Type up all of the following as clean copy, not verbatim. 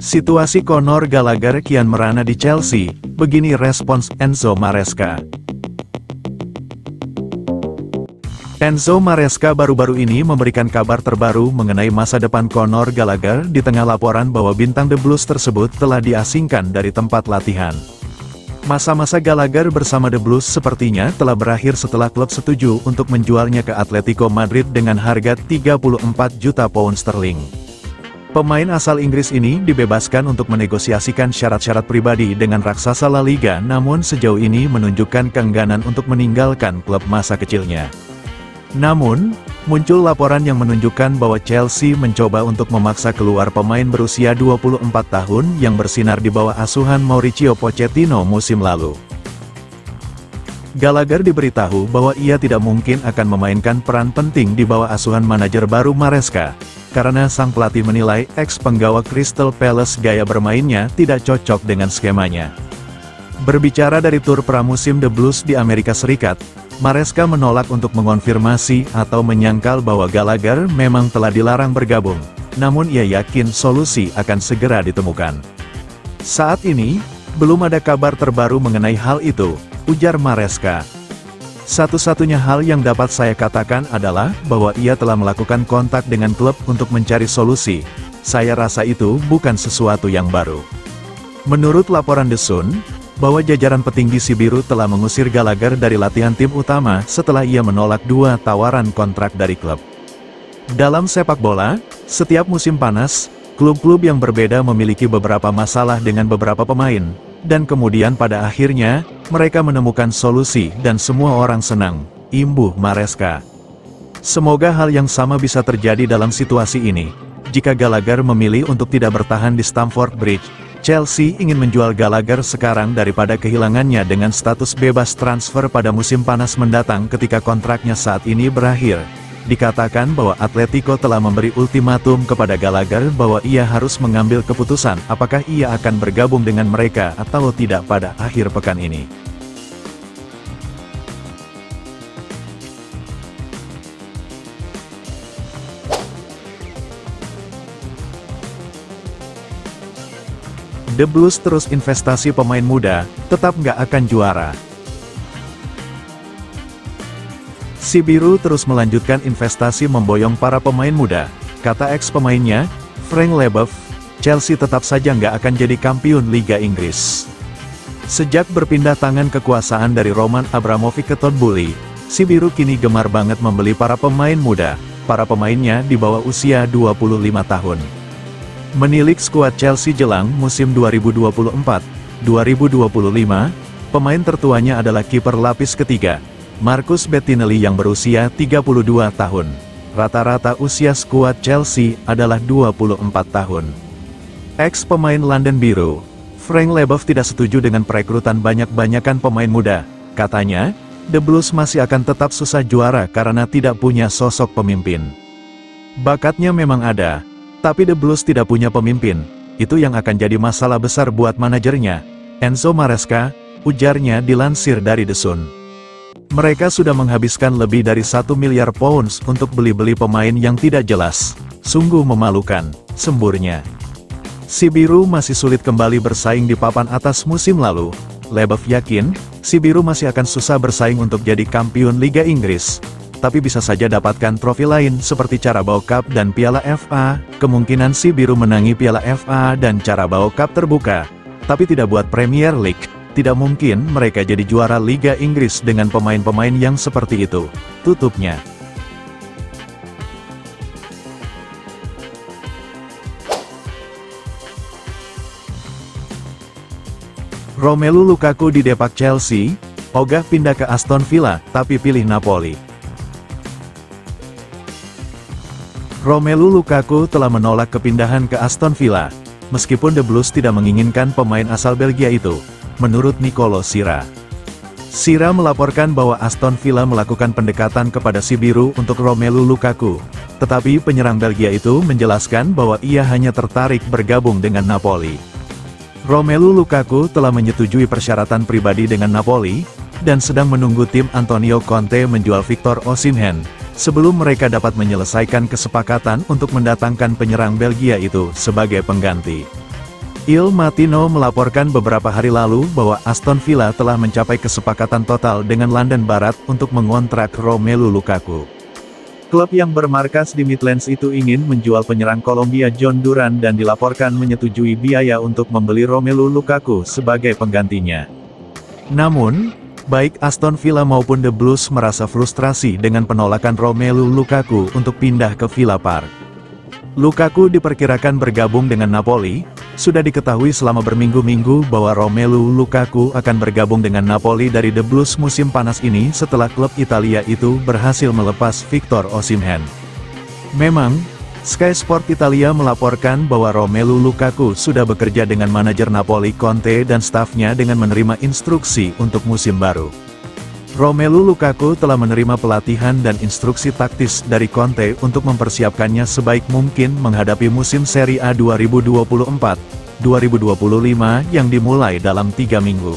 Situasi Conor Gallagher kian merana di Chelsea, begini respons Enzo Maresca. Enzo Maresca baru-baru ini memberikan kabar terbaru mengenai masa depan Conor Gallagher di tengah laporan bahwa bintang The Blues tersebut telah diasingkan dari tempat latihan. Masa-masa Gallagher bersama The Blues sepertinya telah berakhir setelah klub setuju untuk menjualnya ke Atletico Madrid dengan harga 34 juta pound sterling. Pemain asal Inggris ini dibebaskan untuk menegosiasikan syarat-syarat pribadi dengan raksasa La Liga, namun sejauh ini menunjukkan keengganan untuk meninggalkan klub masa kecilnya. Namun, muncul laporan yang menunjukkan bahwa Chelsea mencoba untuk memaksa keluar pemain berusia 24 tahun yang bersinar di bawah asuhan Mauricio Pochettino musim lalu. Gallagher diberitahu bahwa ia tidak mungkin akan memainkan peran penting di bawah asuhan manajer baru Maresca, karena sang pelatih menilai ex-penggawa Crystal Palace gaya bermainnya tidak cocok dengan skemanya. Berbicara dari tur pramusim The Blues di Amerika Serikat, Maresca menolak untuk mengonfirmasi atau menyangkal bahwa Gallagher memang telah dilarang bergabung, namun ia yakin solusi akan segera ditemukan. Saat ini, belum ada kabar terbaru mengenai hal itu, ujar Maresca. Satu-satunya hal yang dapat saya katakan adalah bahwa ia telah melakukan kontak dengan klub untuk mencari solusi. Saya rasa itu bukan sesuatu yang baru. Menurut laporan The Sun, bahwa jajaran petinggi si biru telah mengusir Gallagher dari latihan tim utama setelah ia menolak 2 tawaran kontrak dari klub. Dalam sepak bola, setiap musim panas, klub-klub yang berbeda memiliki beberapa masalah dengan beberapa pemain, dan kemudian pada akhirnya, mereka menemukan solusi dan semua orang senang, imbuh Maresca. Semoga hal yang sama bisa terjadi dalam situasi ini. Jika Gallagher memilih untuk tidak bertahan di Stamford Bridge, Chelsea ingin menjual Gallagher sekarang daripada kehilangannya dengan status bebas transfer pada musim panas mendatang ketika kontraknya saat ini berakhir. Dikatakan bahwa Atletico telah memberi ultimatum kepada Gallagher bahwa ia harus mengambil keputusan apakah ia akan bergabung dengan mereka atau tidak pada akhir pekan ini. The Blues terus investasi pemain muda, tetap nggak akan juara. Si biru terus melanjutkan investasi memboyong para pemain muda, kata ex-pemainnya, Frank Leboeuf, Chelsea tetap saja nggak akan jadi kampiun Liga Inggris. Sejak berpindah tangan kekuasaan dari Roman Abramovich ke Todd Boehly, si biru kini gemar banget membeli para pemain muda, para pemainnya di bawah usia 25 tahun. Menilik skuad Chelsea jelang musim 2024-2025, pemain tertuanya adalah kiper lapis ketiga, Marcus Bettinelli yang berusia 32 tahun. Rata-rata usia skuad Chelsea adalah 24 tahun. Ex-pemain London Biru, Frank Leboeuf tidak setuju dengan perekrutan banyak-banyakan pemain muda. Katanya, The Blues masih akan tetap susah juara karena tidak punya sosok pemimpin. Bakatnya memang ada, tapi The Blues tidak punya pemimpin, itu yang akan jadi masalah besar buat manajernya, Enzo Maresca, ujarnya dilansir dari The Sun. Mereka sudah menghabiskan lebih dari 1 miliar pounds untuk beli-beli pemain yang tidak jelas, sungguh memalukan, semburnya. Si biru masih sulit kembali bersaing di papan atas musim lalu. Leboeuf yakin, si biru masih akan susah bersaing untuk jadi kampiun Liga Inggris. Tapi bisa saja dapatkan trofi lain seperti Carabao Cup dan Piala FA, kemungkinan si biru menangi Piala FA dan Carabao Cup terbuka, tapi tidak buat Premier League. Tidak mungkin mereka jadi juara Liga Inggris dengan pemain-pemain yang seperti itu, tutupnya. Romelu Lukaku didepak Chelsea, ogah pindah ke Aston Villa, tapi pilih Napoli. Romelu Lukaku telah menolak kepindahan ke Aston Villa, meskipun The Blues tidak menginginkan pemain asal Belgia itu, menurut Nicolo Sira. Sira melaporkan bahwa Aston Villa melakukan pendekatan kepada si biru untuk Romelu Lukaku, tetapi penyerang Belgia itu menjelaskan bahwa ia hanya tertarik bergabung dengan Napoli. Romelu Lukaku telah menyetujui persyaratan pribadi dengan Napoli, dan sedang menunggu tim Antonio Conte menjual Victor Osimhen, sebelum mereka dapat menyelesaikan kesepakatan untuk mendatangkan penyerang Belgia itu sebagai pengganti. Il Mattino melaporkan beberapa hari lalu bahwa Aston Villa telah mencapai kesepakatan total dengan London Barat untuk mengontrak Romelu Lukaku. Klub yang bermarkas di Midlands itu ingin menjual penyerang Kolombia John Duran dan dilaporkan menyetujui biaya untuk membeli Romelu Lukaku sebagai penggantinya. Namun, baik Aston Villa maupun The Blues merasa frustrasi dengan penolakan Romelu Lukaku untuk pindah ke Villa Park. Lukaku diperkirakan bergabung dengan Napoli. Sudah diketahui selama berminggu-minggu bahwa Romelu Lukaku akan bergabung dengan Napoli dari The Blues musim panas ini setelah klub Italia itu berhasil melepas Victor Osimhen. Memang, Sky Sport Italia melaporkan bahwa Romelu Lukaku sudah bekerja dengan manajer Napoli Conte dan stafnya dengan menerima instruksi untuk musim baru. Romelu Lukaku telah menerima pelatihan dan instruksi taktis dari Conte untuk mempersiapkannya sebaik mungkin menghadapi musim Serie A 2024-2025 yang dimulai dalam 3 minggu.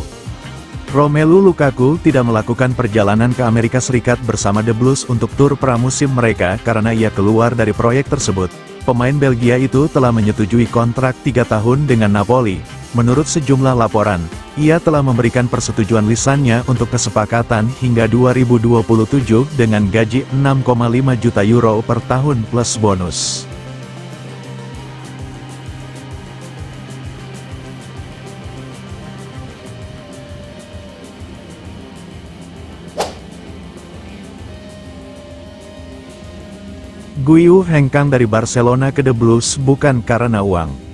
Romelu Lukaku tidak melakukan perjalanan ke Amerika Serikat bersama The Blues untuk tur pramusim mereka karena ia keluar dari proyek tersebut. Pemain Belgia itu telah menyetujui kontrak 3 tahun dengan Napoli. Menurut sejumlah laporan, ia telah memberikan persetujuan lisannya untuk kesepakatan hingga 2027 dengan gaji 6,5 juta euro per tahun plus bonus. Guiu hengkang dari Barcelona ke The Blues bukan karena uang.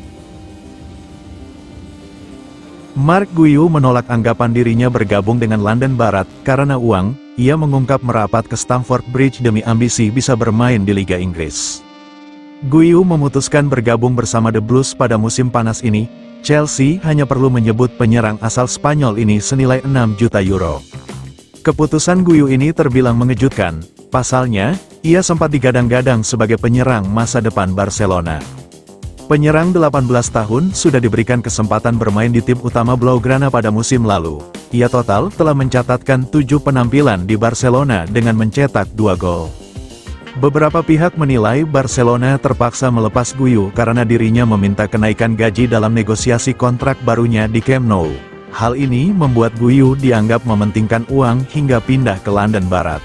Marc Guiu menolak anggapan dirinya bergabung dengan London Barat karena uang. Ia mengungkap merapat ke Stamford Bridge demi ambisi bisa bermain di Liga Inggris. Guiu memutuskan bergabung bersama The Blues pada musim panas ini. Chelsea hanya perlu menyebut penyerang asal Spanyol ini senilai 6 juta euro. Keputusan Guiu ini terbilang mengejutkan. Pasalnya, ia sempat digadang-gadang sebagai penyerang masa depan Barcelona. Penyerang 18 tahun sudah diberikan kesempatan bermain di tim utama Blaugrana pada musim lalu. Ia total telah mencatatkan 7 penampilan di Barcelona dengan mencetak 2 gol. Beberapa pihak menilai Barcelona terpaksa melepas Guiu karena dirinya meminta kenaikan gaji dalam negosiasi kontrak barunya di Camp Nou. Hal ini membuat Guiu dianggap mementingkan uang hingga pindah ke London Barat.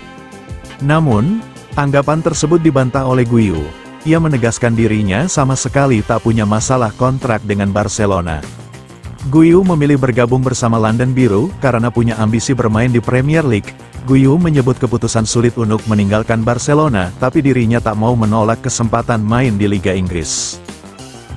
Namun, anggapan tersebut dibantah oleh Guiu. Ia menegaskan dirinya sama sekali tak punya masalah kontrak dengan Barcelona. Guiu memilih bergabung bersama London Biru karena punya ambisi bermain di Premier League. Guiu menyebut keputusan sulit untuk meninggalkan Barcelona, tapi dirinya tak mau menolak kesempatan main di Liga Inggris.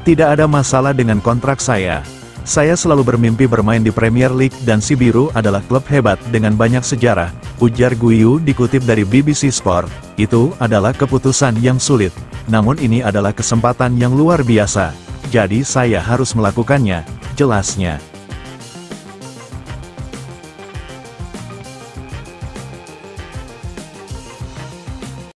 Tidak ada masalah dengan kontrak saya. Saya selalu bermimpi bermain di Premier League dan si Biru adalah klub hebat dengan banyak sejarah, ujar Guiu dikutip dari BBC Sport. Itu adalah keputusan yang sulit. Namun ini adalah kesempatan yang luar biasa. Jadi saya harus melakukannya, jelasnya.